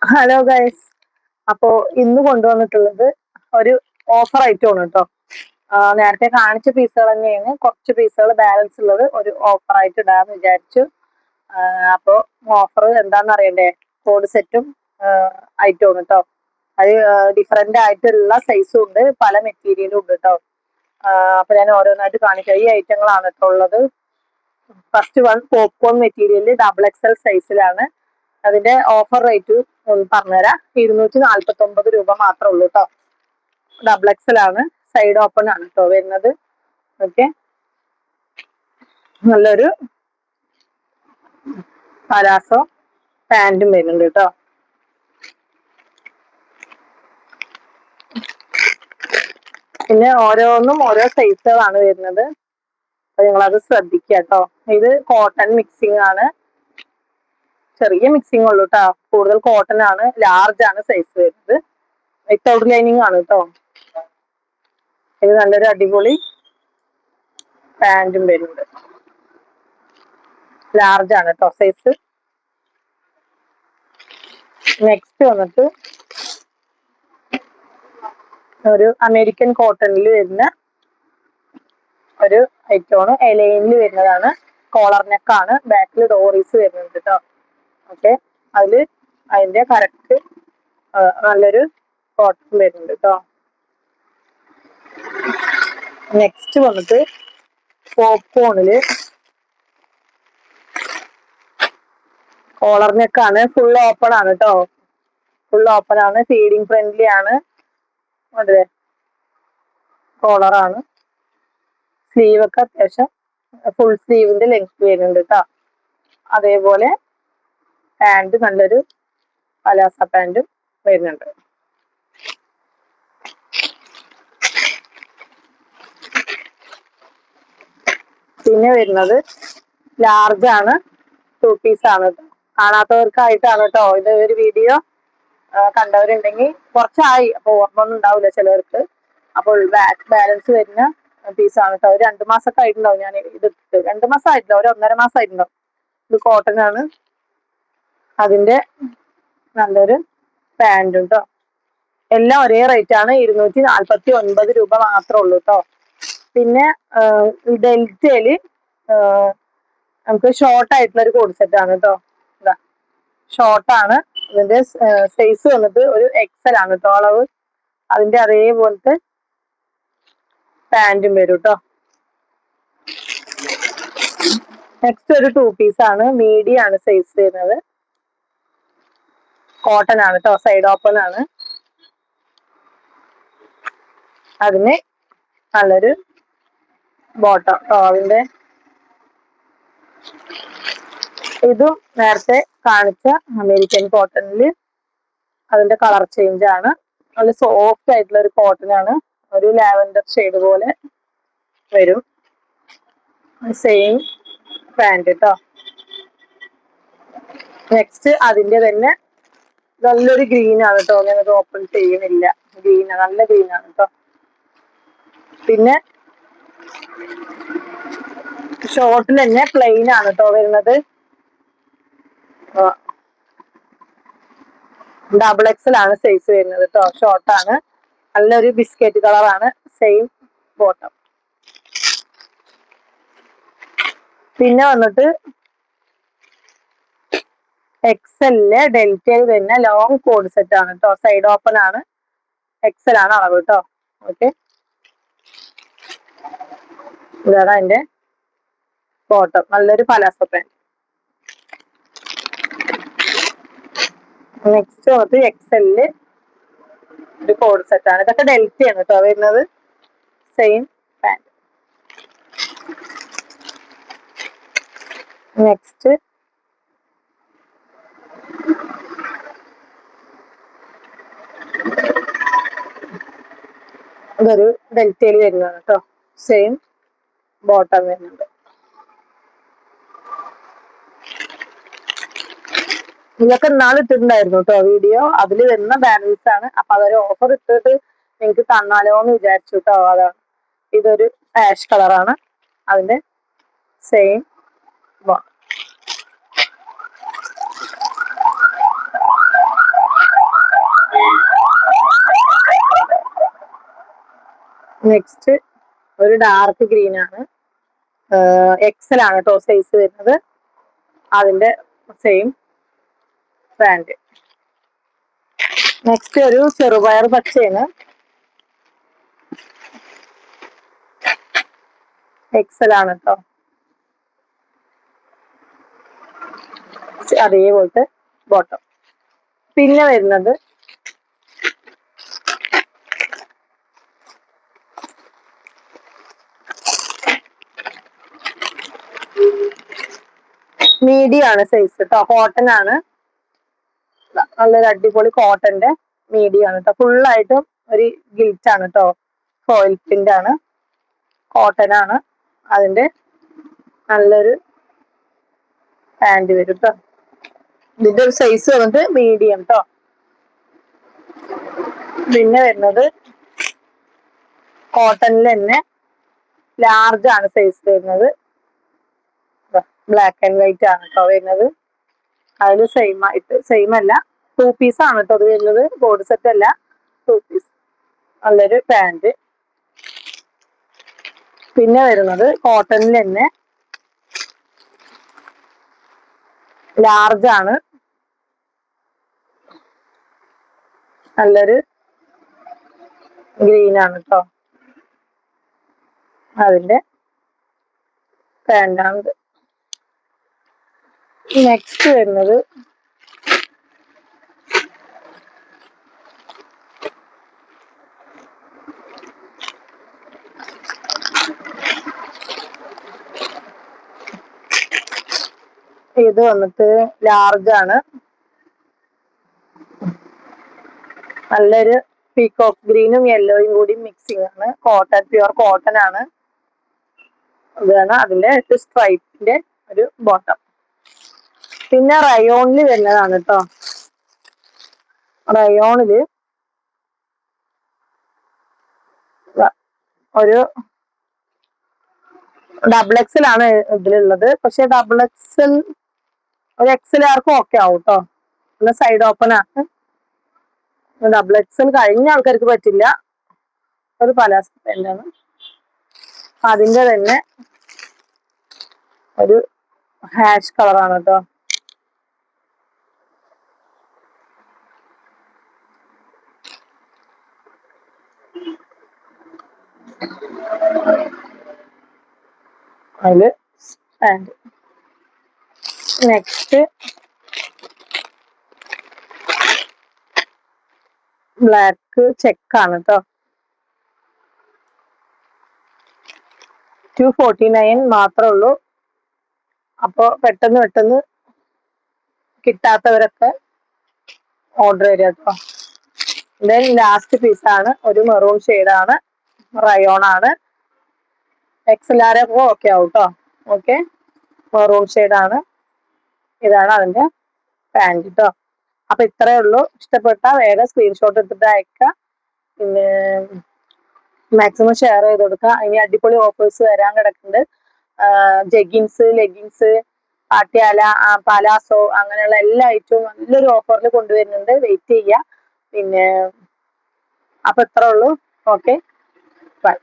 Hello guys. അപ്പോ ഇന്ന് കൊണ്ടുവന്നിട്ടുള്ളത് ഒരു ഓഫർ ഐറ്റം ആണ് കേട്ടോ. നേരത്തെ കാണിച്ച പീസുകൾ തന്നെയാണ്, കുറച്ച് പീസുകൾ ബാലൻസ് ഉള്ളത് ഒരു ഓഫർ ആയിട്ട് ഇടാന്ന് വിചാരിച്ചു. അപ്പോൾ ഓഫർ എന്താണെന്ന് അറിയണ്ടേ? കോഡ് സെറ്റും ഐറ്റം ആണ് കേട്ടോ. അത് ഡിഫറെന്റ് ആയിട്ടുള്ള സൈസും ഉണ്ട്, പല മെറ്റീരിയലും ഉണ്ട് കേട്ടോ. അപ്പൊ ഞാൻ ഓരോന്നായിട്ട് കാണിക്കാം. ഈ ഐറ്റങ്ങളാണ് കേട്ടോ ഉള്ളത്. First one popcorn material XXL സൈസിലാണ്. അതിന്റെ ഓഫർ റേറ്റ് പറഞ്ഞുതരാം. 249 രൂപ മാത്രമേ ഉള്ളൂ കേട്ടോ. XXL ആണ്, സൈഡ് ഓപ്പൺ ആണ് കേട്ടോ വരുന്നത്. ഓക്കെ, നല്ലൊരു പലാസോ പാൻറ്റും വരുന്നുണ്ട് കേട്ടോ. പിന്നെ ഓരോന്നും ഓരോ സൈസുകളാണ് വരുന്നത്, അപ്പൊ നിങ്ങളത് ശ്രദ്ധിക്കുക കേട്ടോ. ഇത് കോട്ടൺ മിക്സിംഗ് ആണ്, ചെറിയ മിക്സിംഗ് ഉള്ളൂ കേട്ടോ. കൂടുതൽ കോട്ടൺ ആണ്, ലാർജ് ആണ് സൈസ് വരുന്നത്. വിത്തൗട്ട് ലൈനിങ് ആണ് കേട്ടോ. ഇത് നല്ലൊരു അടിപൊളി പാൻറ്റും വരുന്നുണ്ട്, ലാർജ് ആണ് കേട്ടോ സൈസ്. നെക്സ്റ്റ് വന്നിട്ട് ഒരു അമേരിക്കൻ കോട്ടണിൽ വരുന്ന ഒരു ഐറ്റമാണ്, എലൈനിൽ വരുന്നതാണ്. കോളർ നെക്കാണ്, ബാക്കിൽ ഡോറീസ് വരുന്നുണ്ട് കേട്ടോ. ഓക്കെ, അതിന്റെ കറക്റ്റ് നല്ലൊരു കോട്ടൺ വരുന്നുണ്ട് കേട്ടോ. നെക്സ്റ്റ് വന്നിട്ട് പോപ്കോണില് കോളർ നെക്കാണ്, ഫുൾ ഓപ്പൺ ആണ് കേട്ടോ. ഫുൾ ഓപ്പൺ ആണ്, ഫീഡിങ് ഫ്രണ്ട്ലി ആണ്. അതെ, കോളറാണ്. സ്ലീവ് ഒക്കെ അത്യാവശ്യം ഫുൾ സ്ലീവിന്റെ ലെങ്ത് വരുന്നുണ്ട് കേട്ടോ. അതേപോലെ പാൻറ് നല്ലൊരു പലാസ പാൻറ്റും വരുന്നുണ്ട്. പിന്നെ വരുന്നത് ലാർജ് ആണ്, 2 പീസ് ആണ് കേട്ടോ. കാണാത്തവർക്കായിട്ടാണ് കേട്ടോ ഇത് ഒരു വീഡിയോ. കണ്ടവരുണ്ടെങ്കിൽ കുറച്ചായി, അപ്പൊ ഓർമ്മ ഒന്നും ഉണ്ടാവില്ല ചിലവർക്ക്. അപ്പോൾ ബാലൻസ് വരുന്ന പീസാണ് കേട്ടോ. ഒരു 2 മാസമൊക്കെ ആയിട്ടുണ്ടാവും ഞാൻ ഇത് ഇട്ടിട്ട്. 2 മാസം ആയിട്ടില്ല, ഒരു 1.5 മാസം ആയിട്ടുണ്ടാവും. ഇത് കോട്ടൺ ആണ്. അതിന്റെ നല്ലൊരു പാൻറ്റും കേട്ടോ. എല്ലാം ഒരേ റേറ്റ് ആണ്, 249 രൂപ മാത്രമേ ഉള്ളൂ കേട്ടോ. പിന്നെ ഡെൽറ്റയില് നമുക്ക് ഷോർട്ട് ആയിട്ടുള്ള ഒരു കോഡ് സെറ്റ് ആണ് കേട്ടോ. ഇതാ ഷോർട്ടാണ്. ഇതിന്റെ സൈസ് വന്നിട്ട് ഒരു XL ആണ് കേട്ടോ അളവ്. അതിന്റെ അതേപോലത്തെ പാൻറ്റും വരും കേട്ടോ. നെക്സ്റ്റ് ഒരു 2 പീസ് ആണ്, മീഡിയം ആണ് സൈസ് വരുന്നത്. കോട്ടൺ ആണ് കേട്ടോ, സൈഡ് ഓപ്പൺ ആണ്. അതിന് നല്ലൊരു ബോട്ടം കേട്ടോ. അതിന്റെ ഇതും നേരത്തെ കാണിച്ച അമേരിക്കൻ കോട്ടണില് അതിന്റെ കളർ ചേഞ്ച് ആണ്. നല്ല സോഫ്റ്റ് ആയിട്ടുള്ള ഒരു കോട്ടൺ ആണ്, ഒരു ലാവൻഡർ ഷെയ്ഡ് പോലെ വരും. സെയിം പാൻറ് കേട്ടോ. നെക്സ്റ്റ് അതിന്റെ തന്നെ നല്ലൊരു ഗ്രീൻ ആണ് കേട്ടോ. ഞാനത് ഓപ്പൺ ചെയ്യുന്നില്ല. ഗ്രീൻ, നല്ല ഗ്രീൻ ആണ് കേട്ടോ. പിന്നെ ഷോർട്ടിൽ തന്നെ പ്ലെയിൻ ആണ് കേട്ടോ വരുന്നത്. XXL ആണ് സൈസ് വരുന്നത് കേട്ടോ. ഷോർട്ടാണ്, നല്ലൊരു ബിസ്ക്കറ്റ് കളറാണ്, സെയിം ബോട്ടം. പിന്നെ വന്നിട്ട് XL ഡെൽറ്റയിൽ വരുന്ന ലോങ് കോഡ് സെറ്റ് ആണ് കേട്ടോ. സൈഡ് ഓപ്പൺ ആണ്, XL ആണ് അളവ് കേട്ടോ. ഓക്കെ, ഇതാണ് അതിന്റെ ബോട്ടം, നല്ലൊരു പലാസോ പാൻറ്. നെക്സ്റ്റ് വന്നിട്ട് XL ഒരു കോഡ് സെറ്റ് ആണ്. ഇതൊക്കെ ഡെൽറ്റയാണ് കേട്ടോ വരുന്നത്, സെയിം പാൻറ്. നെക്സ്റ്റ് ഇതൊരു ഡെൽറ്റയിൽ വരുന്നതാണ് കേട്ടോ. സെയിം ബോട്ടം വരുന്നുണ്ട്. ഇതൊക്കെ ഇന്നാൾ ഇട്ടിട്ടുണ്ടായിരുന്നു കേട്ടോ വീഡിയോ. അതിൽ വരുന്ന ബാലൻസ് ആണ്. അപ്പൊ അതൊരു ഓഫർ ഇട്ടിട്ട് നിങ്ങൾക്ക് തന്നാലോ എന്ന് വിചാരിച്ചു കേട്ടോ. അതാണ്. ഇതൊരു ആഷ് കളറാണ്, അതിന്റെ സെയിം നെക്സ്റ്റ് ഒരു ഡാർക്ക് ഗ്രീൻ ആണ്, എക്സൽ ആണ് കേട്ടോ സൈസ് വരുന്നത്. അതിന്റെ സെയിം പാന്റ്. നെക്സ്റ്റ് ഒരു ചെറുപയർ പച്ചയാണ്, എക്സൽ ആണ് കേട്ടോ. അതേപോലത്തെ ബോട്ടം. പിന്നെ വരുന്നത് മീഡിയം ആണ് സൈസ് കേട്ടോ, കോട്ടൺ ആണ്, നല്ലൊരു അടിപൊളി കോട്ടന്റെ മീഡിയം ആണ് കേട്ടോ. ഫുള്ളായിട്ടും ഒരു ഗിൽറ്റ് ആണ് കേട്ടോ, ഫോയിൽ പ്രിന്റ് ആണ്, കോട്ടൺ ആണ്. അതിന്റെ നല്ലൊരു പാന്റ് വരും കേട്ടോ. ഇതിന്റെ ഒരു സൈസ് വന്നിട്ട് മീഡിയം കേട്ടോ. പിന്നെ വരുന്നത് കോട്ടണിൽ തന്നെ ലാർജ് ആണ് സൈസ് വരുന്നത്, ബ്ലാക്ക് ആൻഡ് വൈറ്റ് ആണ് കേട്ടോ വരുന്നത്. അതിൽ സെയിം അല്ല, 2 പീസ് ആണ് കേട്ടോ അത് വരുന്നത്, ബോർഡ് സെറ്റ് അല്ല, 2 പീസ്. നല്ലൊരു പാന്റ്. പിന്നെ വരുന്നത് കോട്ടണിൽ തന്നെ ലാർജ് ആണ്, നല്ലൊരു ഗ്രീൻ ആണ് കേട്ടോ, അതിന്റെ പാന്റാണിത്. നെക്സ്റ്റ് വരുന്നത് ഇത് വന്നിട്ട് ലാർജ് ആണ്, നല്ലൊരു പീകോക്ക് ഗ്രീനും യെല്ലോയും കൂടി മിക്സിംഗ് ആണ്, കോട്ടൺ, പ്യുവർ കോട്ടൺ ആണ്. ഇതാണ് അതിന്റെ സ്ട്രൈപ്പിന്റെ ഒരു ബോട്ടം. പിന്നെ റയോണില് വരുന്നതാണ് കേട്ടോ. റയോണില് ഒരു ഡബിൾ എക്സൽ ആണ് ഇതിലുള്ളത്, പക്ഷെ ഡബിൾ എക്സൽ ഒരു എക്സൽ ആർക്കും ഓക്കെ ആവും കേട്ടോ, പിന്നെ സൈഡ് ഓപ്പൺ ആണ്. ഡബിൾ എക്സൽ കഴിഞ്ഞ ആൾക്കാർക്ക് പറ്റില്ല, ഒരു പലാസോ പാന്റാണ്. അതിന്റെ തന്നെ ഒരു ഹാഷ് കളറാണ് കേട്ടോ. അതില് പാന്റ്. നെക്സ്റ്റ് ബ്ലാക്ക് ചെക്കാണ് കേട്ടോ, 249 മാത്രമേ ഉള്ളൂ. അപ്പൊ പെട്ടെന്ന് കിട്ടാത്തവരൊക്കെ ഓർഡർ ചെയ്യുക കേട്ടോ. ദെൻ ലാസ്റ്റ് പീസാണ്, ഒരു മെറൂൺ ഷെയ്ഡാണ്, റയോൺ ആണ്, എക്സലാരൊക്കെ ഓക്കെ ആവും കേട്ടോ. ഓക്കെ, മെറൂൺ ഷെയ്ഡാണ്, ഇതാണ് അതിന്റെ പാന്റ് കേട്ടോ. അപ്പൊ ഇത്രയേ ഉള്ളൂ. ഇഷ്ടപ്പെട്ട വേഗം സ്ക്രീൻഷോട്ട് എടുത്തിട്ട് അയക്കുക, പിന്നെ മാക്സിമം ഷെയർ ചെയ്ത് കൊടുക്കുക. ഇനി അടിപൊളി ഓഫേഴ്സ് വരാൻ കിടക്കുന്നുണ്ട്. ജെഗിൻസ്, ലെഗിൻസ്, പാട്യാല, പലാസോ, അങ്ങനെയുള്ള എല്ലാ ഐറ്റവും നല്ലൊരു ഓഫറിൽ കൊണ്ടുവരുന്നുണ്ട്. വെയിറ്റ് ചെയ്യുക. പിന്നെ അപ്പൊ ഇത്രേ ഉള്ളൂ. Okay, by.